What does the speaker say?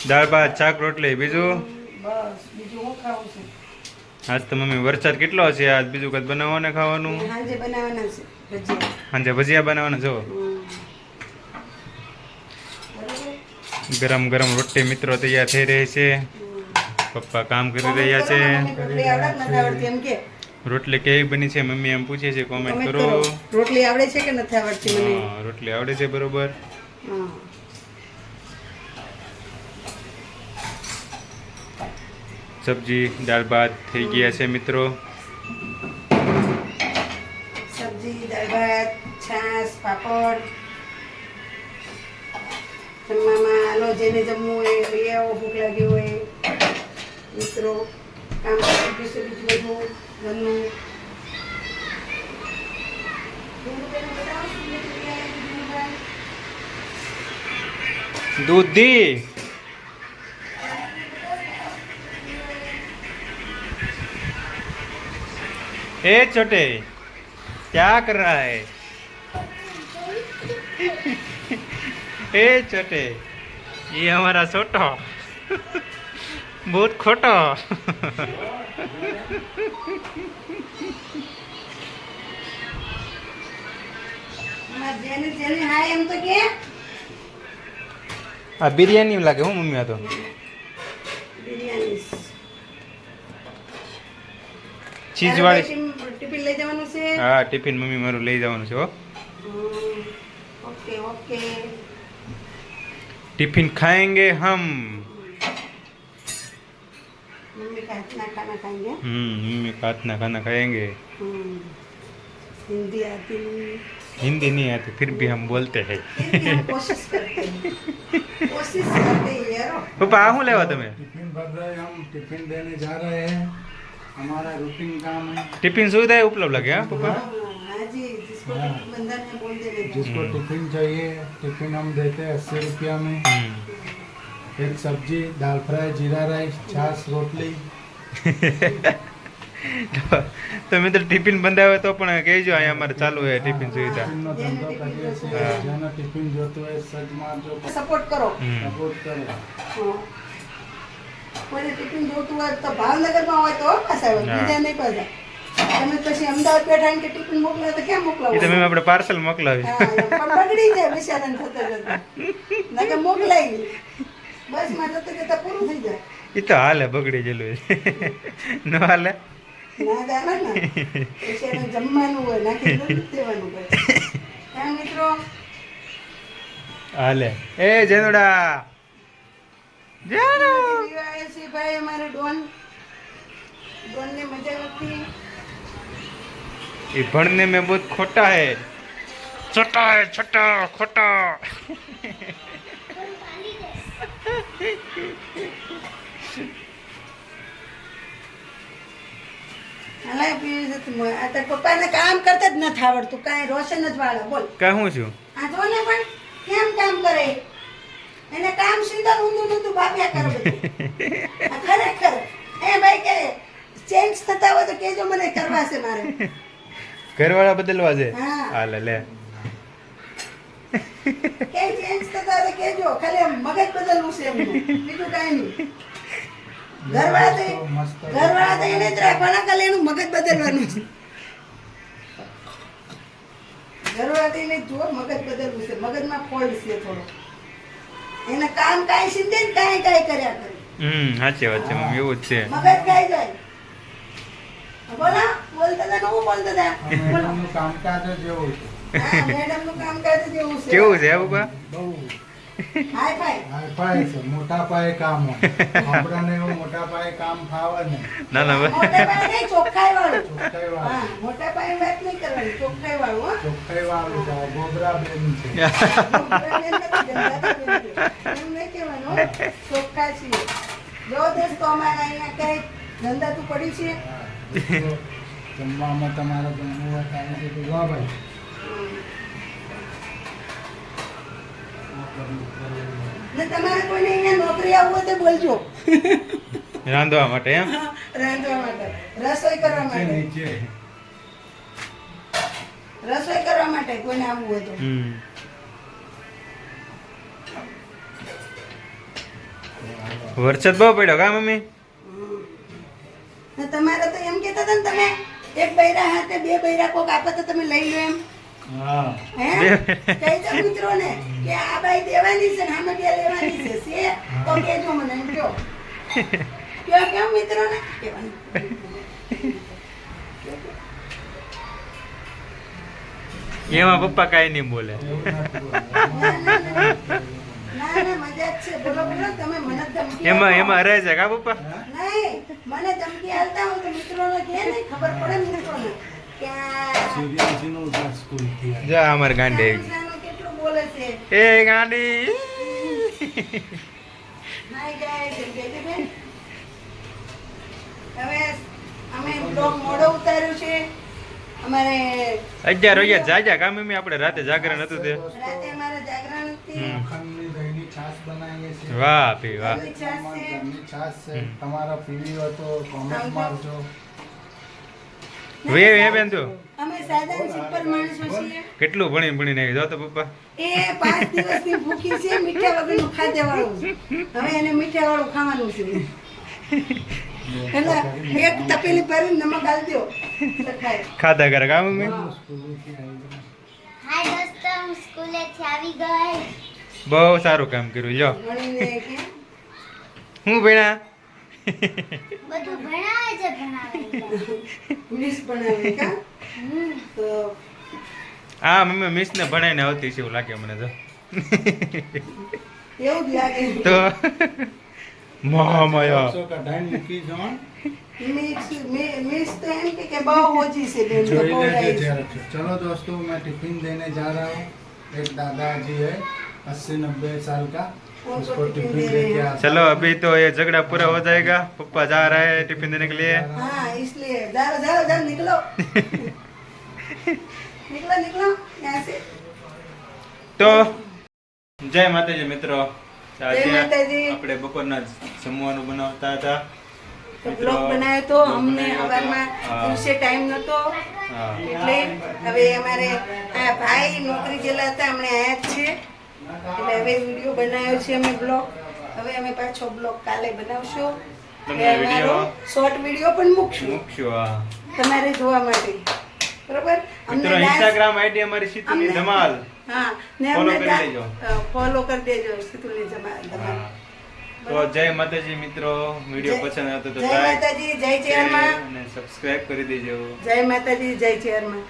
દાળ ભાત શાક રોટલી બીજું બસ બીજું હું ખાવું છું. આજ તો મમ્મી વરસાદ કેટલો છે આજ બીજું કઈ બનાવવાને ખાવાનું સાંજે બનાવવાના છે ભજીયા. સાંજે ભજીયા બનાવવાના જો બરાબર. ગરમ ગરમ રોટલી મિત્રો તૈયાર થઈ રહી છે. પપ્પા કામ કરી રહ્યા છે. રોટલી આવડે કે નથી આવડતી એમ કે રોટલી કેવી બની છે મમ્મી એમ પૂછે છે કોમેન્ટ કોમેન્ટ કરો. કરો. રોટલી આવડે છે કે નથી આવડતી મને? હા, રોટલી આવડે છે બરોબર. હા. સબ્જી દાળ ભાત થઈ ગયા છે મિત્રો. સબ્જી દાળ ભાત છાશ પાપડ જમવામાં હાલો જેને જમવું હોય લઈ આવો ભૂખ લાગી હોય મિત્રો. કામ કરી પીશું બીજું બધું ઘરનું. दूध दी ए छोटे क्या कर रहा है ए छोटे ये हमारा छोटा बहुत खोटा જેને જેને હા એમ તો કે આ બિરયાની લાગે હું મમ્મી આ તો બિરયાની ચીઝ વાળી ટિફિન લઈ જવાનું છે. હા ટિફિન મમ્મી મારું લઈ જવાનું છે હો. Okay okay. टिफिन खाएंगे हम मम्मी का इतना खाना खाएंगे. मम्मी का हाथ ना खाना खाएंगे. हिंदी आती नहीं. हिंदी नहीं आती फिर भी हम बोलते हैं. फिर भी हम कोशिश करते हैं यार. पापा आ हूँ लेवा तुम्हें टिफिन भर रहे हैं, हम टिफिन देने जा रहे हैं. हमारा रूटीन काम है. टिफिन सुविधा उपलब्ध लगे हाँ पापा. हाँ जी जिसको हाँ। टिफिन बंधन है बोल देने का. जिसको टिफिन चाहिए टिफिन हम देते हैं 80 रुपया में. एक सब्जी दाल फ्राई जीरा राइस छाछ रोटली. તો મિત્રો ટિફિન બંધાવે તો પણ કહેજો અહીંયા અમારે ચાલુ છે ટિફિન સુવિધા. ટિફિનનો ધંધો કરીએ છીએ. હા. જેને ટિફિન જોતું હોય સજ મારજો સપોર્ટ કરો. સપોર્ટ કરો. હા. કોઈને ટિફિન જોતું હોય તો ભાવનગરમાં હોય તો પાછા આવે હા. બીજા નહીં પાછા. તમે પછી અમદાવાદ બેઠા કે ટિફિન મોકલાવે તો ક્યાં મોકલાવો? એ તો મેં આપણે પાર્સલ મોકલાવી. હા, પણ બગડી જાય બિચારાને થતા જતા. નકર મોકલાય બસમાં જતા જતા પૂરું થઈ જાય. એ તો હાલે બગડી ગયેલું ન હાલે. ના ચાલે ને બિચારાને જમવાનું હોય નાખી દૂધ દેવાનું હોય. હા મિત્રો હાલે એ જેનુડા જેનુ દીવા આવે છે ભાઈ અમારે ડોન ને મજા નથી. ये पढ़ने में बहुत खोटा है. छोटा है छोटा खोटा. હાલાય પીવે છે તું. આ તાર પપ્પાને કામ કરતા જ નથી આવડતું. કાંઈ રોશન જ વાળા બોલ. कहूँ छू આ જો ને પણ કેમ કામ કરે એને કામ સીધા ઊંધું ઊંધું ભાગ્યા કરે બધું. આ ખરેખર એ ભાઈ કે ચેન્જ થતા હોય તો કેજો મને કરવા છે મારે. घर वाला बदलवा दे. हाँ। हाले ले કે ચેન્જ થતા હોય તો કેજો. ખાલી આમ મગજ બદલવું છે એમનું બીજું કાંઈ નહીં. ઘરવાળા તો એને જ રાખવાના ખાલી એનું મગજ બદલવાનું છે. ઘરવાળા તો એને જ જુઓ મગજ બદલવું છે. મગજમાં ફોલ્ટ છે થોડો. એને કામ કાંઈ સીધે જ કાંઈ કાંઈ કર્યા કરે. સાચી વાત છે મમ્મી એવું જ છે. મગજ ખાઈ જાય. બોલા બોલતા હતા હું બોલતા હતા. મેડમનું કામકાજ જ એવું છે. હા મેડમનું કામકાજ જ એવું છે. કેવું છે હે પપ્પા? બહુ હાય ફાય. હાઈફાઈ છે. મોટા પાયે કામ હોય. આપણાને એવું મોટા પાયે કામ ફાવે ને. ના ના બસ. મોટા પાયે નહીં ચોખ્ખાઈ વાળું. ચોખ્ખાઈ હા વાળું. મોટા પાયે વાત નહીં કરવાની ચોખ્ખાઈ વાળું હો. ચોખ્ખાઈ વાળું છે. આ ગોબરા બેન છે. એમ નહીં કહેવાનું હો. ચોખ્ખા છીએ. જો દોસ્તો અમારા અહીંયા કઈ ધંધા તું પડી છે. જમવામાં તમારે જમવું હોય ત્યારે છે તો વાહ ભાઈ. ને તમારે કોઈને અહીંયા નોકરી આવવું હોય તો બોલજો. રાંધવા માટે એમ. રાંધવા માટે રસોઈ કરવા નીચે માટે નીચે. રસોઈ કરવા માટે કોઈને આવવું હોય તો. વરસાદ બહુ પડ્યો કા મમ્મી? ને તમારે તો એમ કહેતા હતા ને તમે એક બૈરા હાથે બે બૈરા કોક આપે તો તમે લઈ લો એમ હા હે કહી દો મિત્રોને કે આ બાઈ દેવાની છે ને આમે બે લેવાની છે તો કહેજો મને એમ કહો કેમ મિત્રોને કહેવાનું એમાં પપ્પા કાંઈ નહીં બોલે. ના મજા જ છે બોલો બોલો તમે મને ધમકી એમાં રહે છે કા પપ્પા? નહીં મને ધમકી આલતા હોય તો મિત્રોને કહે ને ખબર પડે મિત્રોને કે આ સૂર્યજીનું સ્કૂલ થી જા અમાર ગાંડી આવી નાનું કેટલું બોલે છે ગઈ. એ ગાંડી નાઈ જાય છે કહેજે બેન હવે અમે બ્લોગ મોડો ઉતાર્યો છે અમારે 11 વાગ્યા જાગ્યા કા મમ્મી? આપણે રાતે જાગરણ હતું તે. રાતે અમારે જાગરણ હતી મખણની દહીંની છાશ બનાવીએ છીએ. વાહ પી વાહ. દહીંની છાશ છે. ઘરની છાશ છે. તમારા પીવી હોય તો કોમેન્ટ મારજો. વે બેન તું અમે સાદા અને સિમ્પલ માણસો છીએ કેટલું ભણી ભણીને આવી જો તો પપ્પા. એ 5 દિવસની ભૂખી છે મીઠા વગરનું ખાધે વાળું હવે એને મીઠા વાળું ખાવાનું છે એટલે એક તપેલી ભરીને નમક આલી દો તો ખાય ખાધા કરે કા મમ્મી? સ્કૂલેથી આવી ગયા. હાય દોસ્તો હું સ્કૂલેથી આવી ગઈ બહુ સારું કામ કર્યું લ્યો. ભણીને કે હું ભણ્યા બધું ભણાવે છે ભણાવે ઇંગ્લિશ ભણાવે કા તો હા મમ્મી મિસ ને ભણાઈને આવતી છે એવું લાગે મને તો. એવું જ લાગે તો મહામાયા બસો કઢાઈને મૂકી જો. મિસ તો એમ કે બહુ ઓછી છે બેન તો જોઈ બહુ लेंगे રાઈ છે. जरा। चलो दोस्तों मैं टिफिन देने जा रहा हूँ। एक दादाजी है 80-90 साल का, उसको टिफिन दे के आता चलो अभी तो ये झगड़ा पूरा हो जाएगा. पप्पा जा रहा है टिफिन देने के लिए. हाँ इसलिए जाओ जाओ जाओ निकलो निकलो निकलो यहाँ से તો જય માતાજી મિત્રો. આજે જય માતાજી. આપણે બપોરના જમવાનું બનાવતા હતા. तो ब्लॉग बनाया तो हमने સવારમાં દિવસે ટાઈમ નતો હા એટલે હવે અમારે આ ભાઈ નોકરી ગયેલા હતા હમણે આયા જ છે એટલે હવે વિડીયો બનાવ્યો છે અમે બ્લોગ હવે અમે પાછો બ્લોગ કાલે બનાવશું તમને એ અમારો વિડીયો શોર્ટ વિડીયો પણ મૂકશું મૂકશું. હા તમારે જોવા માટે બરોબર મિત્રો ઇન્સ્ટાગ્રામ આઈડી અમારી સીતુની ધમાલ. હા ને Follow અમને કરી દેજો. ફોલો કરી દેજો સીતુની ધમાલ તો જય માતાજી મિત્રો. વિડીયો પસંદ આવતો તો જય લાઈક માતાજી જય ચેરમાં અને સબસ્ક્રાઇબ કરી દેજો. જય માતાજી જય ચેરમાં